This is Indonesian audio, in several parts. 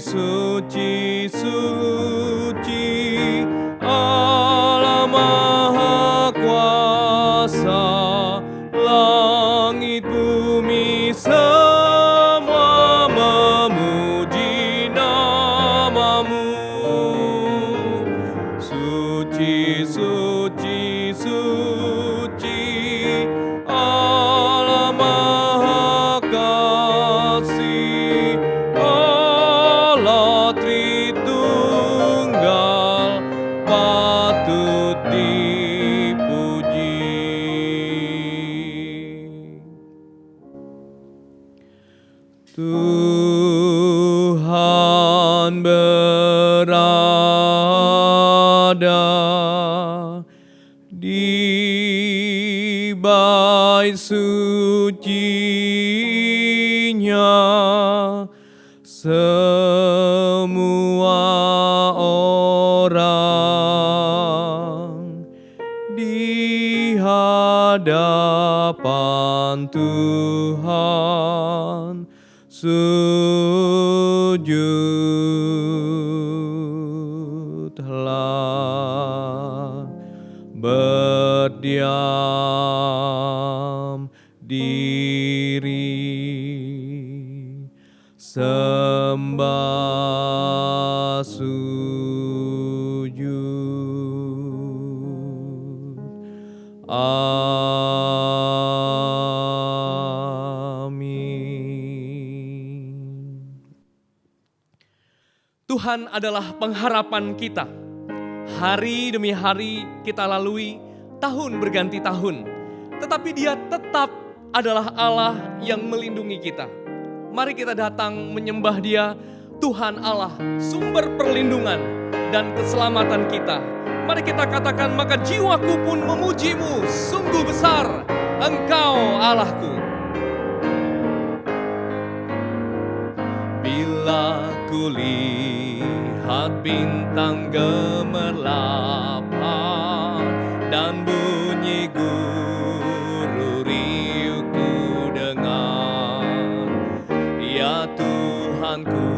suci, suci, Allah Maha Kuasa, langit bumi semua memuji nama-Mu. Suci, suci, suci, Allah Maha Kasih, Allah Tritunggal, patut dipuji. Tuhan berada di bait suci-Nya, semua orang di hadapan Tuhan sujudlah, berdiam diri, sembah sujud. Amin. Tuhan adalah pengharapan kita. Hari demi hari kita lalui, tahun berganti tahun. Tetapi Dia tetap adalah Allah yang melindungi kita. Mari kita datang menyembah Dia, Tuhan Allah, sumber perlindungan dan keselamatan kita. Mari kita katakan, maka jiwaku pun memuji-Mu, sungguh besar Engkau Allahku. Bila kulihat bintang gemerlapan dan bunyi guru riuh ku dengar, ya Tuhanku,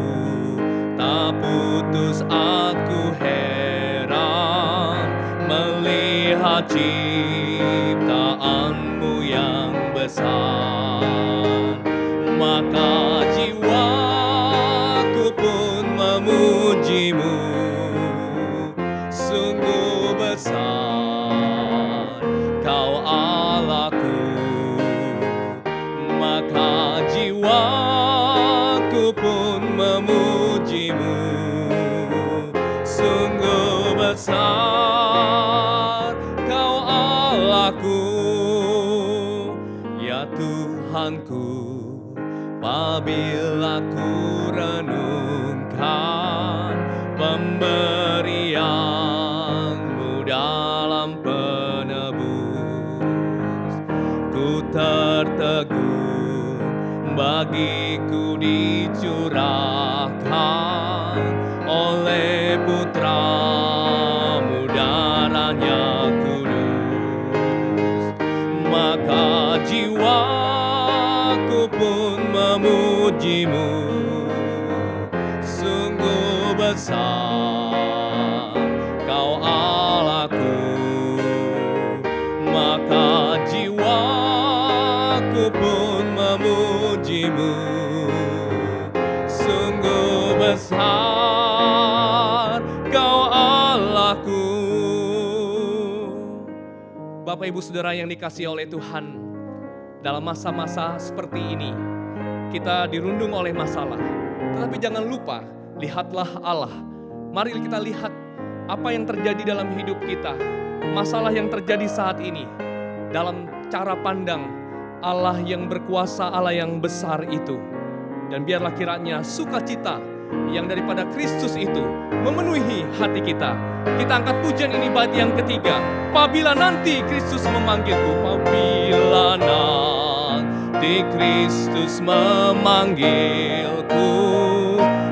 tak putus aku heran melihat ciptaan-Mu yang besar. Maka jiwaku pun memuji-Mu, sungguh besar Kau Allahku. Maka jiwaku pun memuji-Mu, sungguh besar Kau Allahku. Ya Tuhanku, apabila ku renungkan pemberian-Mu dalam penebus, ku tertegun bagiku dicurahkan oleh Putra-Mu, darahnya kudus. Maka jiwaku pun memuji-Mu, sungguh besar Kau Allahku. Maka jiwaku pun memuji-Mu, sungguh besar Kau Allahku. Bapak Ibu Saudara yang dikasihi oleh Tuhan, dalam masa-masa seperti ini kita dirundung oleh masalah, tetapi jangan lupa, lihatlah Allah. Mari kita lihat apa yang terjadi dalam hidup kita, masalah yang terjadi saat ini, dalam cara pandang Allah yang berkuasa, Allah yang besar itu. Dan biarlah kiranya sukacita yang daripada Kristus itu memenuhi hati kita. Kita angkat pujian ini bait yang ketiga. Apabila nanti Kristus memanggilku, apabila nanti Kristus memanggilku,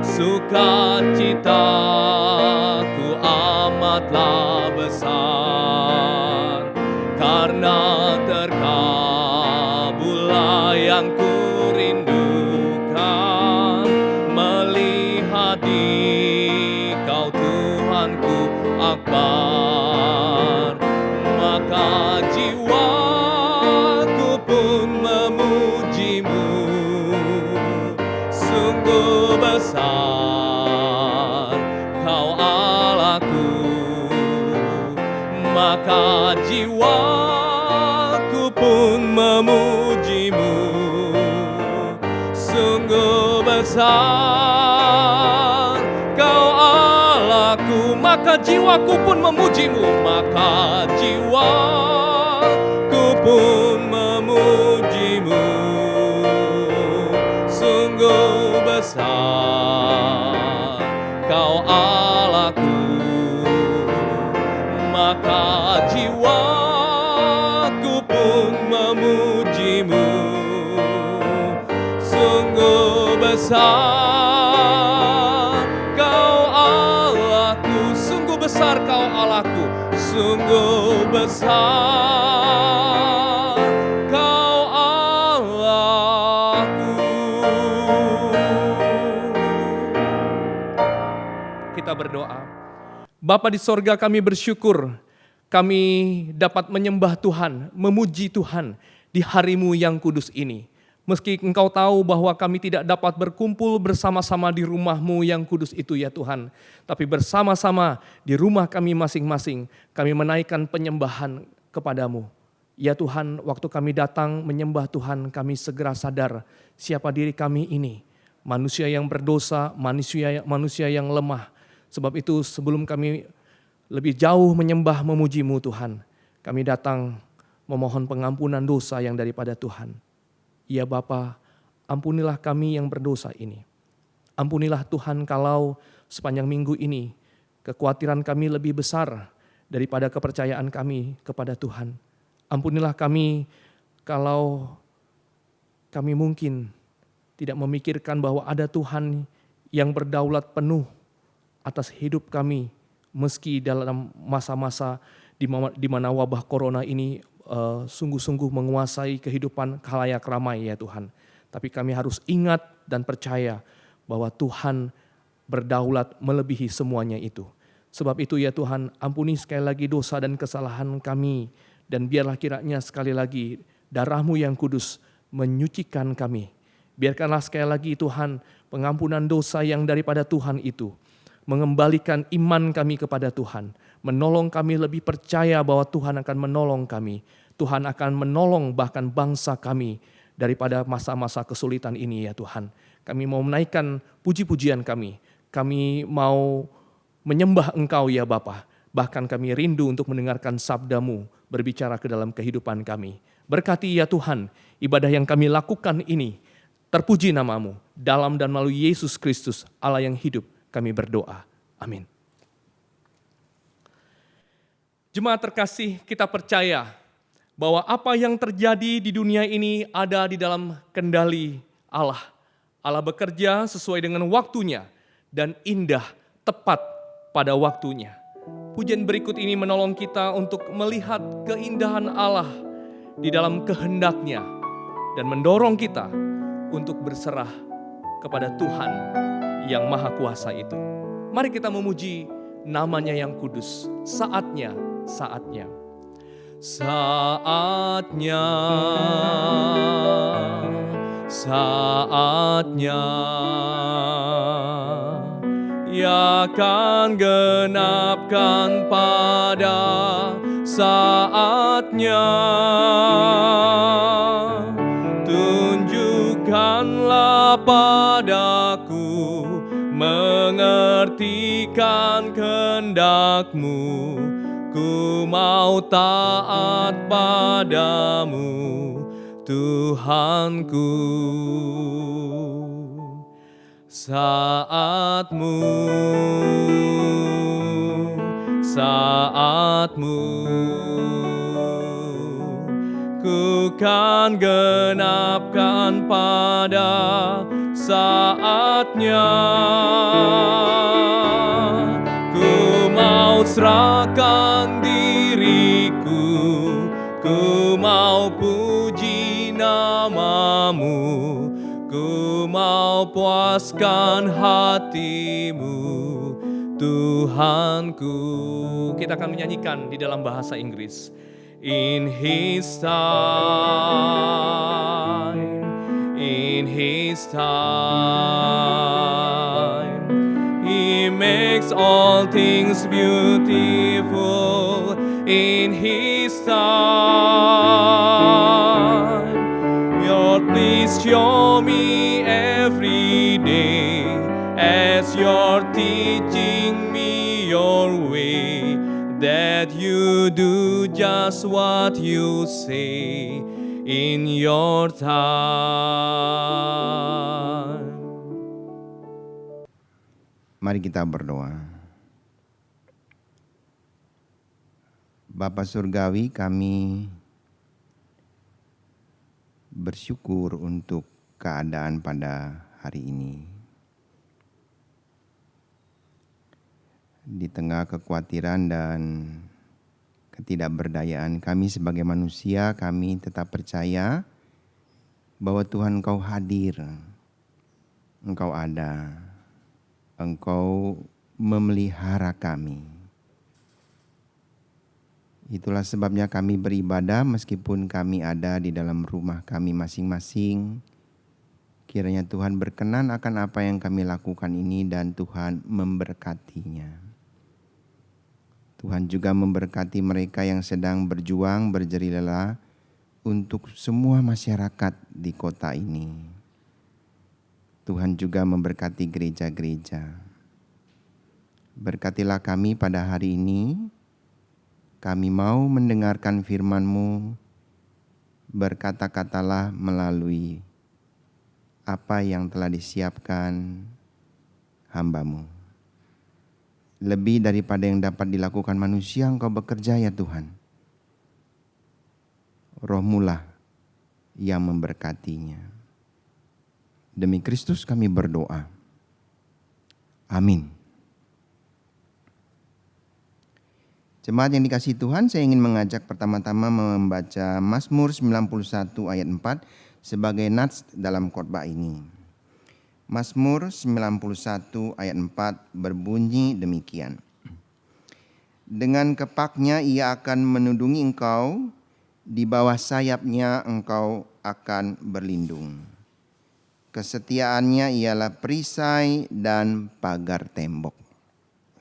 sukacitaku amatlah besar, karena terkabullah yang ku rindukan, melihat besar, Kau Allahku, maka jiwaku pun memujimu, maka jiwaku pun memujimu. Sungguh besar Kau Allahku, maka jiwaku pun memujimu. Sungguh besar Kau Allahku, sungguh besar Kau Allahku, sungguh besar Kau Allahku. Kita berdoa. Bapa di sorga, kami bersyukur kami dapat menyembah Tuhan, memuji Tuhan di hari-Mu yang kudus ini. Meski Engkau tahu bahwa kami tidak dapat berkumpul bersama-sama di rumah-Mu yang kudus itu ya Tuhan. Tapi bersama-sama di rumah kami masing-masing, kami menaikkan penyembahan kepada-Mu. Ya Tuhan, waktu kami datang menyembah Tuhan, kami segera sadar siapa diri kami ini. Manusia yang berdosa, manusia yang lemah. Sebab itu sebelum kami lebih jauh menyembah memuji-Mu Tuhan, kami datang memohon pengampunan dosa yang daripada Tuhan. Ya Bapa, ampunilah kami yang berdosa ini. Ampunilah Tuhan kalau sepanjang minggu ini kekhawatiran kami lebih besar daripada kepercayaan kami kepada Tuhan. Ampunilah kami kalau kami mungkin tidak memikirkan bahwa ada Tuhan yang berdaulat penuh atas hidup kami, meski dalam masa-masa di mana wabah corona ini sungguh-sungguh menguasai kehidupan khalayak ramai ya Tuhan. Tapi kami harus ingat dan percaya bahwa Tuhan berdaulat melebihi semuanya itu. Sebab itu ya Tuhan, ampuni sekali lagi dosa dan kesalahan kami. Dan biarlah kiranya sekali lagi darah-Mu yang kudus menyucikan kami. Biarkanlah sekali lagi Tuhan pengampunan dosa yang daripada Tuhan itu mengembalikan iman kami kepada Tuhan, menolong kami lebih percaya bahwa Tuhan akan menolong kami. Tuhan akan menolong bahkan bangsa kami daripada masa-masa kesulitan ini ya Tuhan. Kami mau menaikkan puji-pujian kami. Kami mau menyembah Engkau ya Bapa. Bahkan kami rindu untuk mendengarkan sabda-Mu berbicara ke dalam kehidupan kami. Berkati ya Tuhan, ibadah yang kami lakukan ini, terpuji nama-Mu. Dalam dan melalui Yesus Kristus, Allah yang hidup, kami berdoa. Amin. Jemaat terkasih, kita percaya bahwa apa yang terjadi di dunia ini ada di dalam kendali Allah. Allah bekerja sesuai dengan waktunya dan indah tepat pada waktunya. Pujian berikut ini menolong kita untuk melihat keindahan Allah di dalam kehendak-Nya dan mendorong kita untuk berserah kepada Tuhan yang Maha Kuasa itu. Mari kita memuji nama-Nya yang kudus. Saatnya. Saatnya, Ia akan genapkan pada saatnya. Tunjukkanlah padaku, mengertikan kehendak-Mu. Ku mau taat padamu, Tuhanku. Saatmu, ku kan genapkan pada saatnya. Ku mau serahkan diriku, ku mau puji nama-Mu, ku mau puaskan hati-Mu, Tuhanku. Kita akan menyanyikan di dalam bahasa Inggris. In His time, in His time, He makes all things beautiful. In His time, your plea Please show me every day as you're teaching me your way, that you do just what you say in your time. Mari kita berdoa. Bapa Surgawi, kami bersyukur untuk keadaan pada hari ini. Di tengah kekhawatiran dan ketidakberdayaan kami sebagai manusia, kami tetap percaya bahwa Tuhan Engkau hadir, Engkau ada, Engkau memelihara kami. Itulah sebabnya kami beribadah meskipun kami ada di dalam rumah kami masing-masing. Kiranya Tuhan berkenan akan apa yang kami lakukan ini dan Tuhan memberkatinya. Tuhan juga memberkati mereka yang sedang berjuang, berjerih lelah untuk semua masyarakat di kota ini. Tuhan juga memberkati gereja-gereja. Berkatilah kami pada hari ini. Kami mau mendengarkan firman-Mu. Berkata-katalah melalui apa yang telah disiapkan hamba-Mu. Lebih daripada yang dapat dilakukan manusia, Engkau bekerja ya Tuhan. Roh-Mu lah yang memberkatinya. Demi Kristus kami berdoa. Amin. Jemaat yang dikasihi Tuhan, saya ingin mengajak pertama-tama membaca Mazmur 91 ayat 4 sebagai nats dalam khotbah ini. Mazmur 91 ayat 4 berbunyi demikian. Dengan kepaknya ia akan menudungi engkau, di bawah sayapnya engkau akan berlindung. Kesetiaannya ialah perisai dan pagar tembok.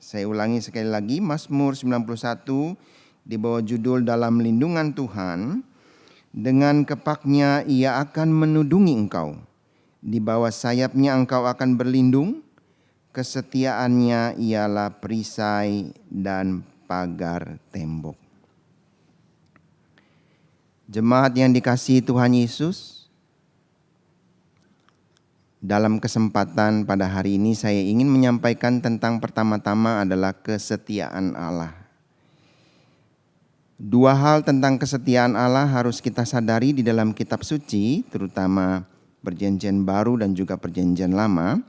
Saya ulangi sekali lagi, Mazmur 91 di bawah judul dalam lindungan Tuhan. Dengan kepaknya ia akan menudungi engkau. Di bawah sayapnya engkau akan berlindung. Kesetiaannya ialah perisai dan pagar tembok. Jemaat yang dikasihi Tuhan Yesus, dalam kesempatan pada hari ini saya ingin menyampaikan tentang pertama-tama adalah kesetiaan Allah. Dua hal tentang kesetiaan Allah harus kita sadari di dalam kitab suci, terutama Perjanjian Baru dan juga Perjanjian Lama.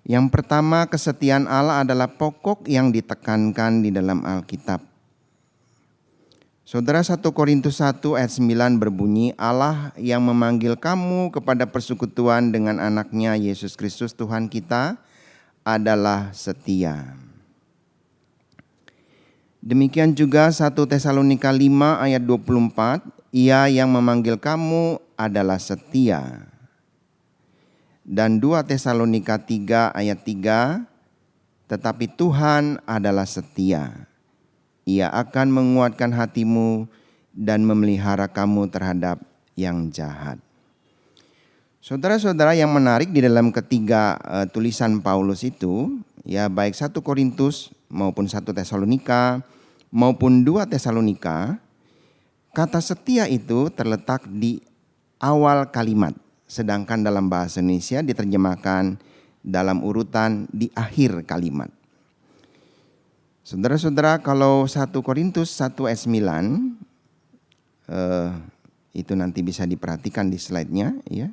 Yang pertama, kesetiaan Allah adalah pokok yang ditekankan di dalam Alkitab. Saudara, 1 Korintus 1 ayat 9 berbunyi, Allah yang memanggil kamu kepada persekutuan dengan anaknya Yesus Kristus Tuhan kita adalah setia. Demikian juga 1 Tesalonika 5 ayat 24, ia yang memanggil kamu adalah setia. Dan 2 Tesalonika 3 ayat 3, tetapi Tuhan adalah setia. Ia akan menguatkan hatimu dan memelihara kamu terhadap yang jahat. Saudara-saudara, yang menarik di dalam ketiga tulisan Paulus itu, ya baik 1 Korintus maupun 1 Tesalonika maupun 2 Tesalonika, kata setia itu terletak di awal kalimat, sedangkan dalam bahasa Indonesia diterjemahkan dalam urutan di akhir kalimat. Saudara-saudara, kalau 1 Korintus 1 ayat 9, itu nanti bisa diperhatikan di slide-nya, ya.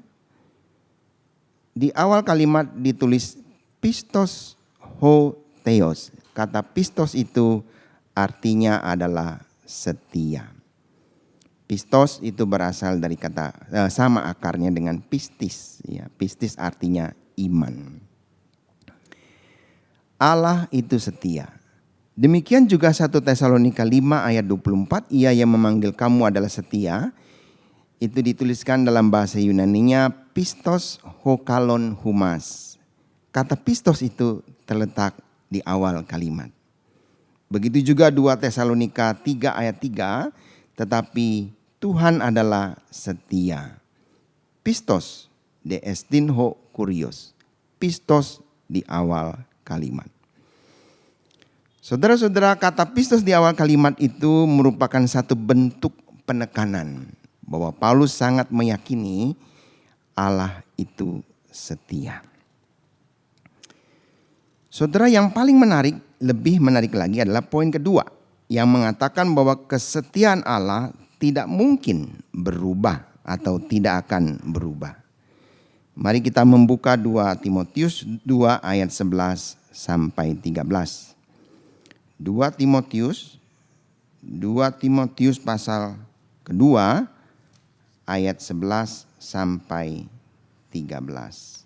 Di awal kalimat ditulis pistos ho theos. Kata pistos itu artinya adalah setia. Pistos itu berasal dari kata sama akarnya dengan pistis, ya. Pistis artinya iman. Allah itu setia. Demikian juga 1 Tesalonika 5 ayat 24, ia yang memanggil kamu adalah setia. Itu dituliskan dalam bahasa Yunaninya pistos hokalon humas. Kata pistos itu terletak di awal kalimat. Begitu juga 2 Tesalonika 3 ayat 3, tetapi Tuhan adalah setia. pistos de estinho kurios. Pistos di awal kalimat. Saudara-saudara, kata pistos di awal kalimat itu merupakan satu bentuk penekanan bahwa Paulus sangat meyakini Allah itu setia. Saudara, yang paling menarik, lebih menarik lagi adalah poin kedua yang mengatakan bahwa kesetiaan Allah tidak mungkin berubah atau tidak akan berubah. Mari kita membuka 2 Timotius 2 ayat 11 sampai 13. 2 Timotius pasal kedua ayat 11 sampai 13.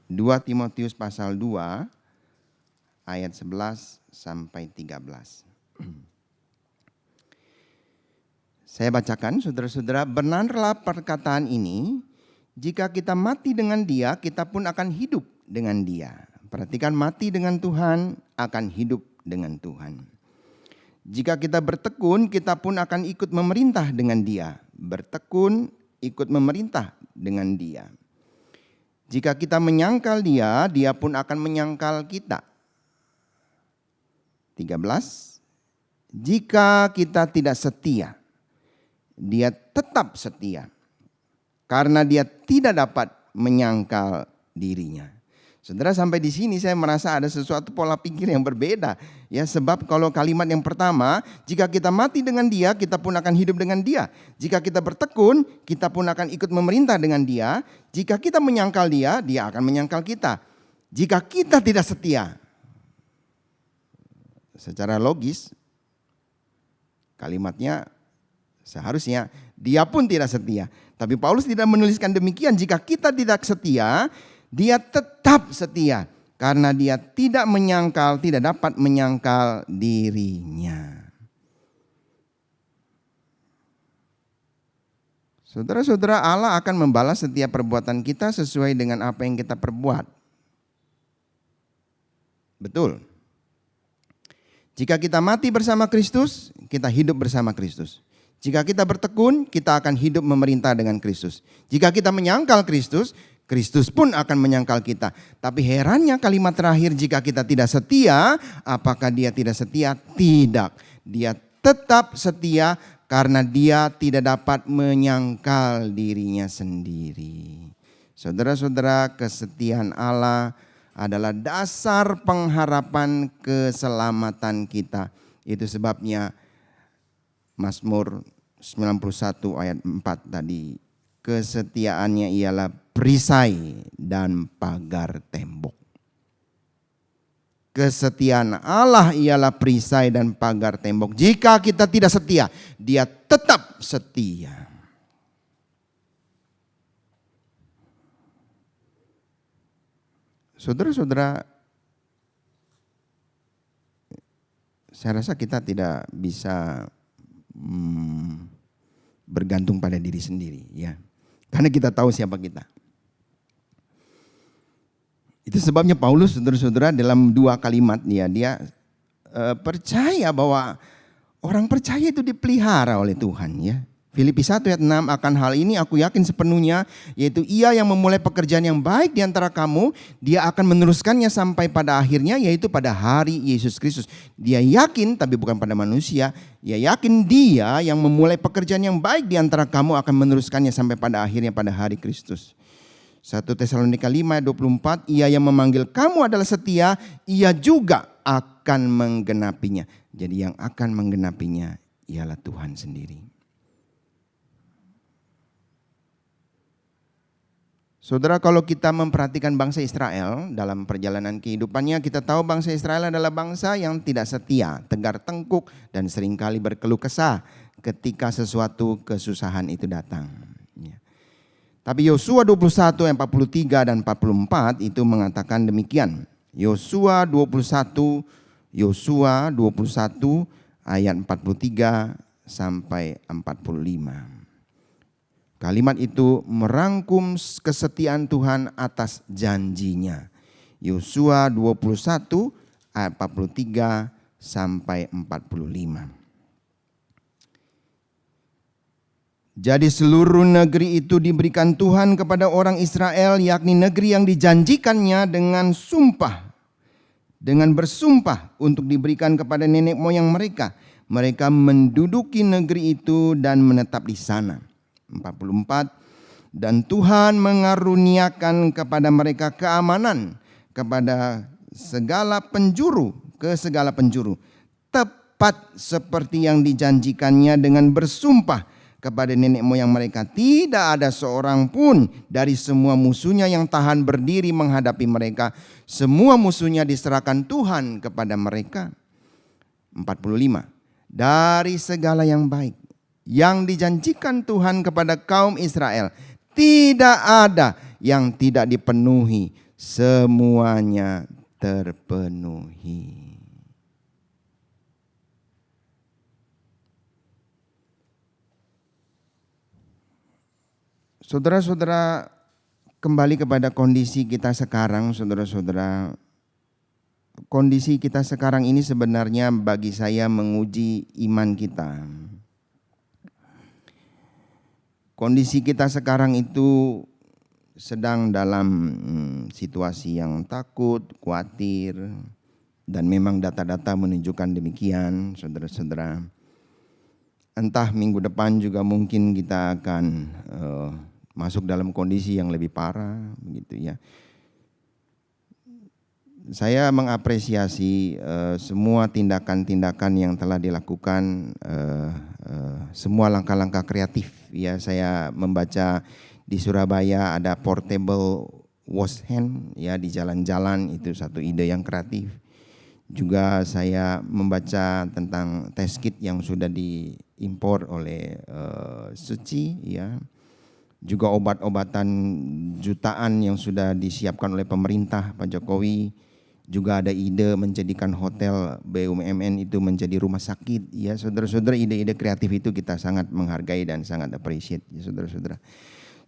2 Timotius pasal 2 ayat 11 sampai 13. Saya bacakan, saudara-saudara, benarlah perkataan ini, jika kita mati dengan Dia, kita pun akan hidup dengan Dia. Perhatikan, mati dengan Tuhan akan hidup dengan Tuhan. Jika kita bertekun, kita pun akan ikut memerintah dengan Dia. Bertekun, ikut memerintah dengan Dia. Jika kita menyangkal Dia, Dia pun akan menyangkal kita. 13. Jika kita tidak setia, Dia tetap setia, karena Dia tidak dapat menyangkal dirinya. Saudara, sampai di sini saya merasa ada sesuatu pola pikir yang berbeda. Ya, sebab kalau kalimat yang pertama, jika kita mati dengan Dia, kita pun akan hidup dengan Dia. Jika kita bertekun, kita pun akan ikut memerintah dengan Dia. Jika kita menyangkal Dia, Dia akan menyangkal kita. Jika kita tidak setia, secara logis kalimatnya seharusnya Dia pun tidak setia. Tapi Paulus tidak menuliskan demikian. Jika kita tidak setia, Dia tetap setia. Karena Dia tidak menyangkal, tidak dapat menyangkal dirinya. Saudara-saudara, Allah akan membalas setiap perbuatan kita sesuai dengan apa yang kita perbuat. Betul. Jika kita mati bersama Kristus, kita hidup bersama Kristus. Jika kita bertekun, kita akan hidup memerintah dengan Kristus. Jika kita menyangkal Kristus, Kristus pun akan menyangkal kita. Tapi herannya kalimat terakhir, jika kita tidak setia, apakah Dia tidak setia? Tidak. Dia tetap setia karena Dia tidak dapat menyangkal dirinya sendiri. Saudara-saudara, kesetiaan Allah adalah dasar pengharapan keselamatan kita. Itu sebabnya Mazmur 91 ayat 4 tadi, kesetiaannya ialah perisai dan pagar tembok. Kesetiaan Allah ialah perisai dan pagar tembok. Jika kita tidak setia, Dia tetap setia. Saudara-saudara, saya rasa kita tidak bisa bergantung pada diri sendiri, ya. Karena kita tahu siapa kita. Itu sebabnya Paulus, saudara-saudara, dalam 2 kalimat dia percaya bahwa orang percaya itu dipelihara oleh Tuhan, ya. Filipi 1 ayat 6, akan hal ini aku yakin sepenuhnya, yaitu Ia yang memulai pekerjaan yang baik di antara kamu, Dia akan meneruskannya sampai pada akhirnya, yaitu pada hari Yesus Kristus. Dia yakin, tapi bukan pada manusia. Dia yakin Dia yang memulai pekerjaan yang baik di antara kamu akan meneruskannya sampai pada akhirnya pada hari Kristus. 1 Tesalonika 5 ayat 24, Ia yang memanggil kamu adalah setia, Ia juga akan menggenapinya. Jadi yang akan menggenapinya ialah Tuhan sendiri. Saudara, kalau kita memperhatikan bangsa Israel dalam perjalanan kehidupannya, kita tahu bangsa Israel adalah bangsa yang tidak setia, tegar tengkuk, dan seringkali berkeluh kesah ketika sesuatu kesusahan itu datang. Tapi Yosua 21 ayat 43 dan 44 itu mengatakan demikian. Yosua 21 ayat 43 sampai 45. Kalimat itu merangkum kesetiaan Tuhan atas janjinya. Yosua 21 ayat 43 sampai 45. Jadi seluruh negeri itu diberikan Tuhan kepada orang Israel, yakni negeri yang dijanjikannya dengan sumpah. Dengan bersumpah untuk diberikan kepada nenek moyang mereka. Mereka menduduki negeri itu dan menetap di sana. 44. Dan Tuhan mengaruniakan kepada mereka keamanan kepada segala penjuru, ke segala penjuru. Tepat seperti yang dijanjikannya dengan bersumpah kepada nenek moyang mereka. Tidak ada seorang pun dari semua musuhnya yang tahan berdiri menghadapi mereka. Semua musuhnya diserahkan Tuhan kepada mereka. 45. Dari segala yang baik yang dijanjikan Tuhan kepada kaum Israel, tidak ada yang tidak dipenuhi. Semuanya terpenuhi. Saudara-saudara, kembali kepada kondisi kita sekarang, saudara-saudara. Kondisi kita sekarang ini sebenarnya bagi saya menguji iman kita. Kondisi kita sekarang itu sedang dalam situasi yang takut, khawatir, dan memang data-data menunjukkan demikian, saudara-saudara. Entah minggu depan juga mungkin kita akan masuk dalam kondisi yang lebih parah, begitu ya. Saya mengapresiasi semua tindakan-tindakan yang telah dilakukan, semua langkah-langkah kreatif. Ya, saya membaca di Surabaya ada portable wash hand ya di jalan-jalan, itu satu ide yang kreatif. Juga saya membaca tentang test kit yang sudah diimpor oleh Suci ya. Juga obat-obatan jutaan yang sudah disiapkan oleh pemerintah Pak Jokowi. Juga ada ide menjadikan hotel BUMN itu menjadi rumah sakit. Ya saudara-saudara, ide-ide kreatif itu kita sangat menghargai dan sangat appreciate ya saudara-saudara.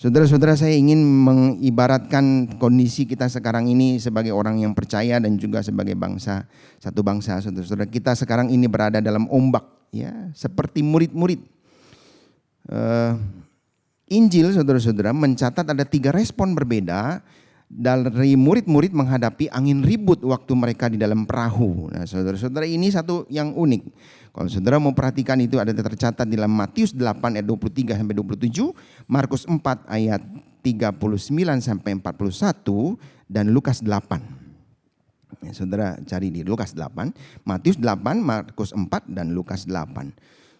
Saudara-saudara, saya ingin mengibaratkan kondisi kita sekarang ini sebagai orang yang percaya dan juga sebagai bangsa, satu bangsa, saudara-saudara. Kita sekarang ini berada dalam ombak ya, seperti murid-murid. Injil, saudara-saudara, mencatat ada 3 respon berbeda dari murid-murid menghadapi angin ribut waktu mereka di dalam perahu. Nah, saudara-saudara, ini satu yang unik. Kalau saudara mau perhatikan, itu ada tercatat di dalam Matius 8 ayat 23 sampai 27, Markus 4 ayat 39 sampai 41 dan Lukas 8. Ya, saudara cari di Lukas 8, Matius 8, Markus 4 dan Lukas 8.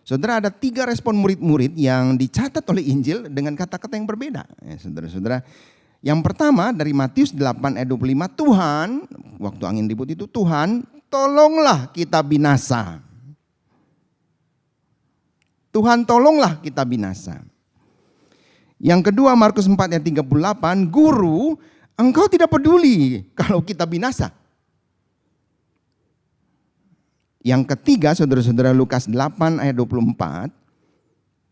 Saudara, ada 3 respon murid-murid yang dicatat oleh Injil dengan kata-kata yang berbeda. Ya, saudara-saudara, yang pertama dari Matius 8 ayat 25, Tuhan, waktu angin ribut itu, Tuhan tolonglah kita binasa. Tuhan tolonglah kita binasa. Yang kedua Markus 4 ayat 38, Guru, engkau tidak peduli kalau kita binasa. Yang ketiga saudara-saudara, Lukas 8 ayat 24,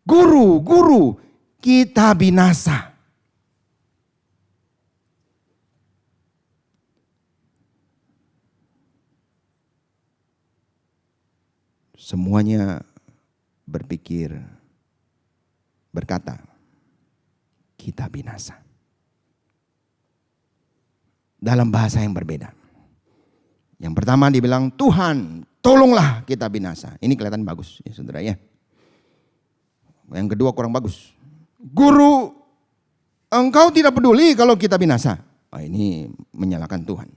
Guru, kita binasa. Semuanya berpikir, berkata, kita binasa. Dalam bahasa yang berbeda. Yang pertama dibilang, Tuhan tolonglah kita binasa. Ini kelihatan bagus ya saudara ya. Yang kedua kurang bagus. Guru, engkau tidak peduli kalau kita binasa. Ini menyalahkan Tuhan.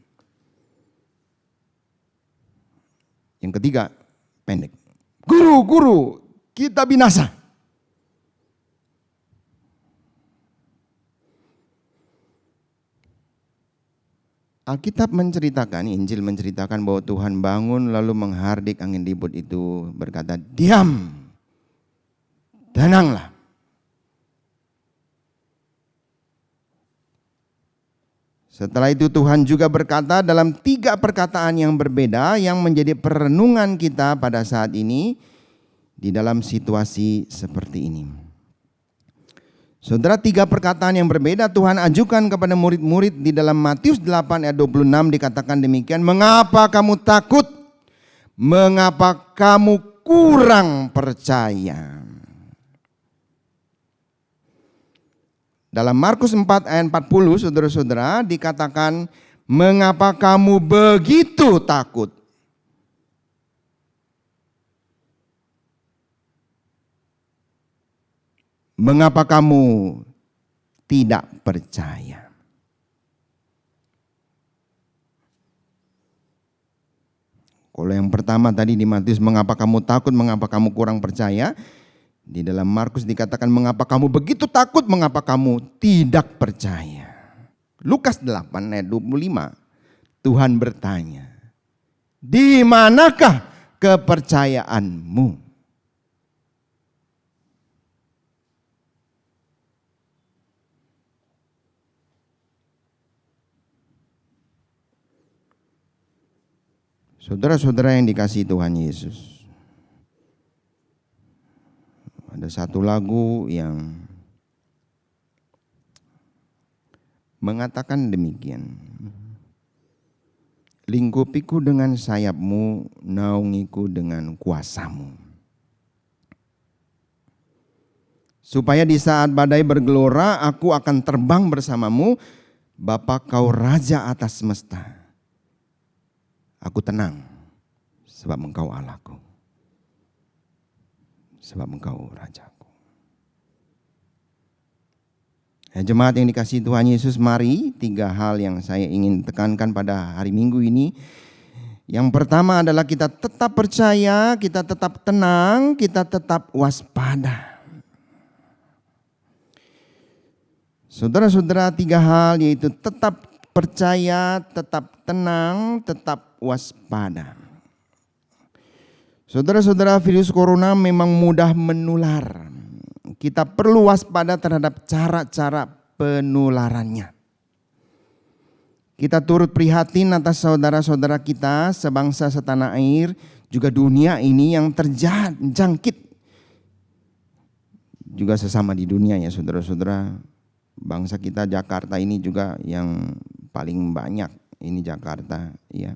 Yang ketiga pendek. Guru, kita binasa. Alkitab menceritakan, Injil menceritakan bahwa Tuhan bangun lalu menghardik angin ribut itu, berkata, diam, tenanglah. Setelah itu Tuhan juga berkata dalam 3 perkataan yang berbeda yang menjadi perenungan kita pada saat ini di dalam situasi seperti ini. Saudara, 3 perkataan yang berbeda Tuhan ajukan kepada murid-murid di dalam Matius 8 ayat 26 dikatakan demikian, mengapa kamu takut? Mengapa kamu kurang percaya? Dalam Markus 4 ayat 40 saudara-saudara dikatakan, mengapa kamu begitu takut? Mengapa kamu tidak percaya? Kalau yang pertama tadi di Matius, mengapa kamu takut, mengapa kamu kurang percaya? Di dalam Markus dikatakan, mengapa kamu begitu takut, mengapa kamu tidak percaya? Lukas 8 ayat 25, Tuhan bertanya, di manakah kepercayaanmu? Saudara-saudara yang dikasihi Tuhan Yesus, ada satu lagu yang mengatakan demikian. Lingkupiku dengan sayapmu, naungiku dengan kuasamu. Supaya di saat badai bergelora, aku akan terbang bersamamu, Bapa kau Raja atas semesta. Aku tenang, sebab engkau Allahku, sebab engkau Rajaku. Ya, jemaat yang dikasihi Tuhan Yesus, mari 3 hal yang saya ingin tekankan pada hari Minggu ini. Yang pertama adalah kita tetap percaya, kita tetap tenang, kita tetap waspada. Saudara-saudara, 3 hal yaitu tetap percaya, tetap tenang, tetap waspada. Saudara-saudara, virus corona memang mudah menular. Kita perlu waspada terhadap cara-cara penularannya. Kita turut prihatin atas saudara-saudara kita sebangsa setanah air, juga dunia ini yang terjangkit. Juga sesama di dunia ya saudara-saudara. Bangsa kita Jakarta ini juga yang paling banyak, ini Jakarta ya.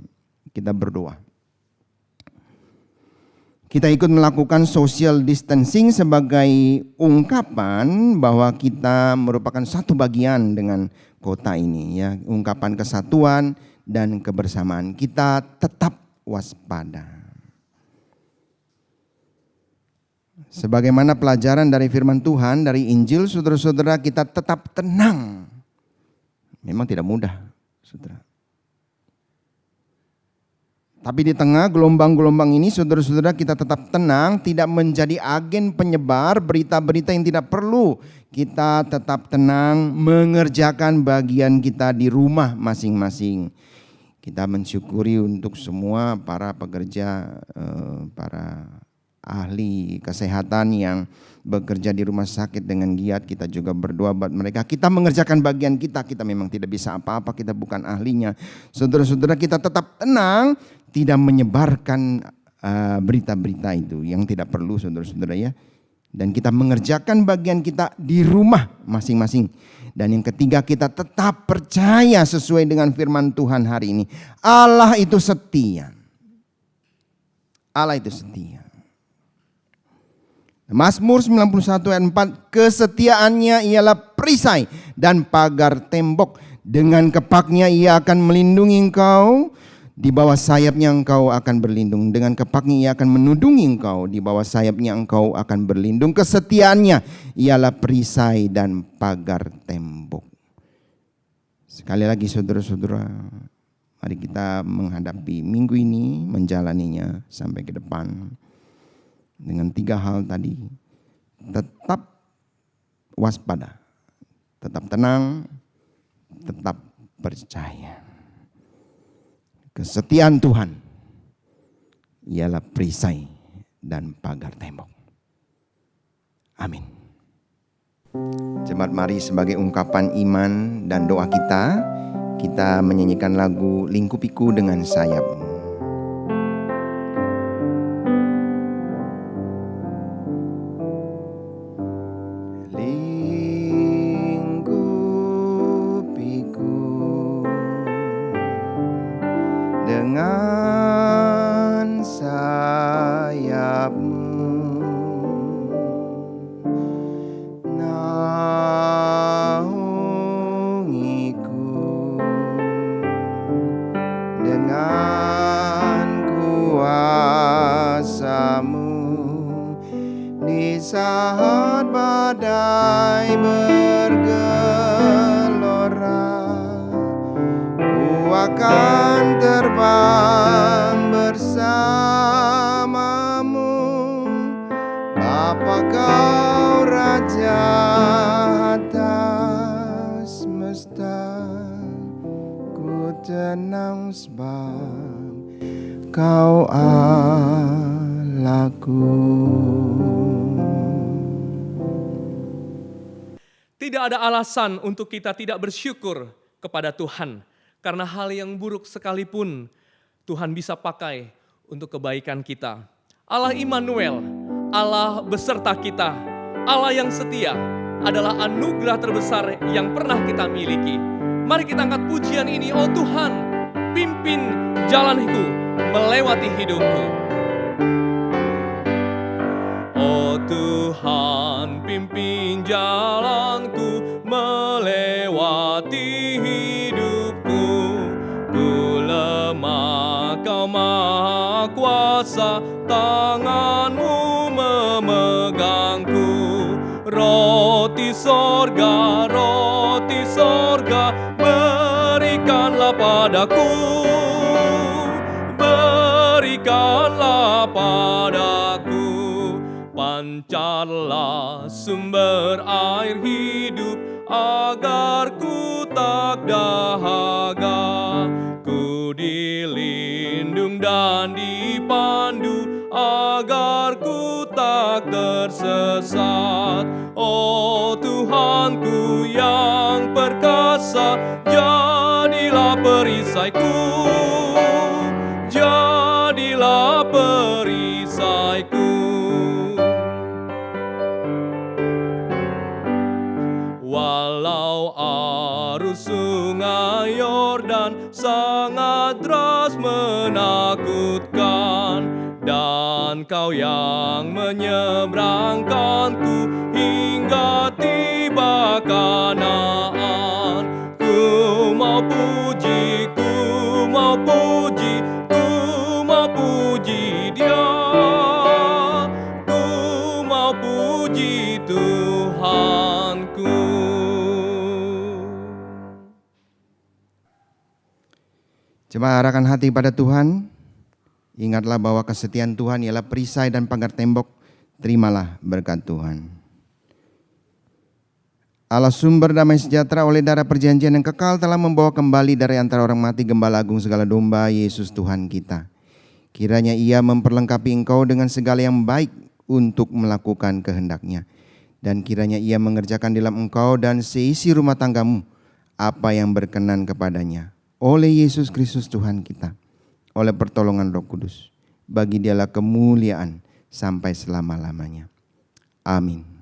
Kita berdoa. Kita ikut melakukan social distancing sebagai ungkapan bahwa kita merupakan satu bagian dengan kota ini ya, ungkapan kesatuan dan kebersamaan. Kita tetap waspada. Sebagaimana pelajaran dari firman Tuhan, dari Injil, saudara-saudara, kita tetap tenang. Memang tidak mudah, saudara. Tapi di tengah gelombang-gelombang ini, saudara-saudara, kita tetap tenang, tidak menjadi agen penyebar berita-berita yang tidak perlu. Kita tetap tenang, mengerjakan bagian kita di rumah masing-masing. Kita mensyukuri untuk semua para pekerja, para ahli kesehatan yang bekerja di rumah sakit dengan giat. Kita juga berdoa buat mereka. Kita mengerjakan bagian kita. Kita memang tidak bisa apa-apa, kita bukan ahlinya. Saudara-saudara, kita tetap tenang, tidak menyebarkan berita-berita itu yang tidak perlu, saudara-saudara ya. Dan kita mengerjakan bagian kita di rumah masing-masing. Dan yang ketiga, kita tetap percaya sesuai dengan firman Tuhan hari ini. Allah itu setia. Allah itu setia. Mazmur 91 ayat 4, kesetiaannya ialah perisai dan pagar tembok. Dengan kepaknya ia akan melindungi engkau, di bawah sayapnya engkau akan berlindung. Dengan kepaknya ia akan menudungi engkau, di bawah sayapnya engkau akan berlindung. Kesetiaannya ialah perisai dan pagar tembok. Sekali lagi saudara-saudara, mari kita menghadapi minggu ini, menjalaninya sampai ke depan. Dengan 3 hal tadi, tetap waspada, tetap tenang, tetap percaya. Kesetiaan Tuhan ialah perisai dan pagar tembok. Amin. Jemaat, mari sebagai ungkapan iman dan doa kita menyanyikan lagu Lingkupiku dengan Sayapmu. Dengan sayapmu, naungiku bergelora, ku akan terbang bersamamu. Bapa, kau Raja atas semesta, ku tenang sebab kau Allahku. Tidak ada alasan untuk kita tidak bersyukur kepada Tuhan. Karena hal yang buruk sekalipun Tuhan bisa pakai untuk kebaikan kita. Allah Immanuel, Allah beserta kita, Allah yang setia adalah anugerah terbesar yang pernah kita miliki. Mari kita angkat pujian ini, oh Tuhan, pimpin jalanku melewati hidupku. Oh Tuhan, pimpin jalanku melewati hidupku. Ku lemah, Kau Maha Kuasa, tanganmu memegangku. Roti sorga, berikanlah padaku. Berikanlah padaku. Pancarlah sumber air hidup, agar ku tak dahaga. Ku dilindung dan dipandu, agar ku tak tersesat. Oh Tuhanku yang perkasa, jadilah perisaiku. Jadilah perisaiku. Walau arus sungai Yordan sangat deras menakutkan, dan Kau yang menyeberangkanku hingga tiba Kanaan. Ku mau puji, ku mau puji, ku mau puji Dia. Ku mau puji Tuhanku. Coba arahkan hati pada Tuhan. Ingatlah bahwa kesetiaan Tuhan ialah perisai dan pagar tembok. Terimalah berkat Tuhan. Allah sumber damai sejahtera, oleh darah perjanjian yang kekal telah membawa kembali dari antara orang mati Gembala Agung segala domba, Yesus Tuhan kita. Kiranya Ia memperlengkapi engkau dengan segala yang baik untuk melakukan kehendak-Nya. Dan kiranya Ia mengerjakan dalam engkau dan seisi rumah tanggamu apa yang berkenan kepadanya. Oleh Yesus Kristus Tuhan kita, oleh pertolongan Roh Kudus, bagi Dialah kemuliaan sampai selama-lamanya. Amin.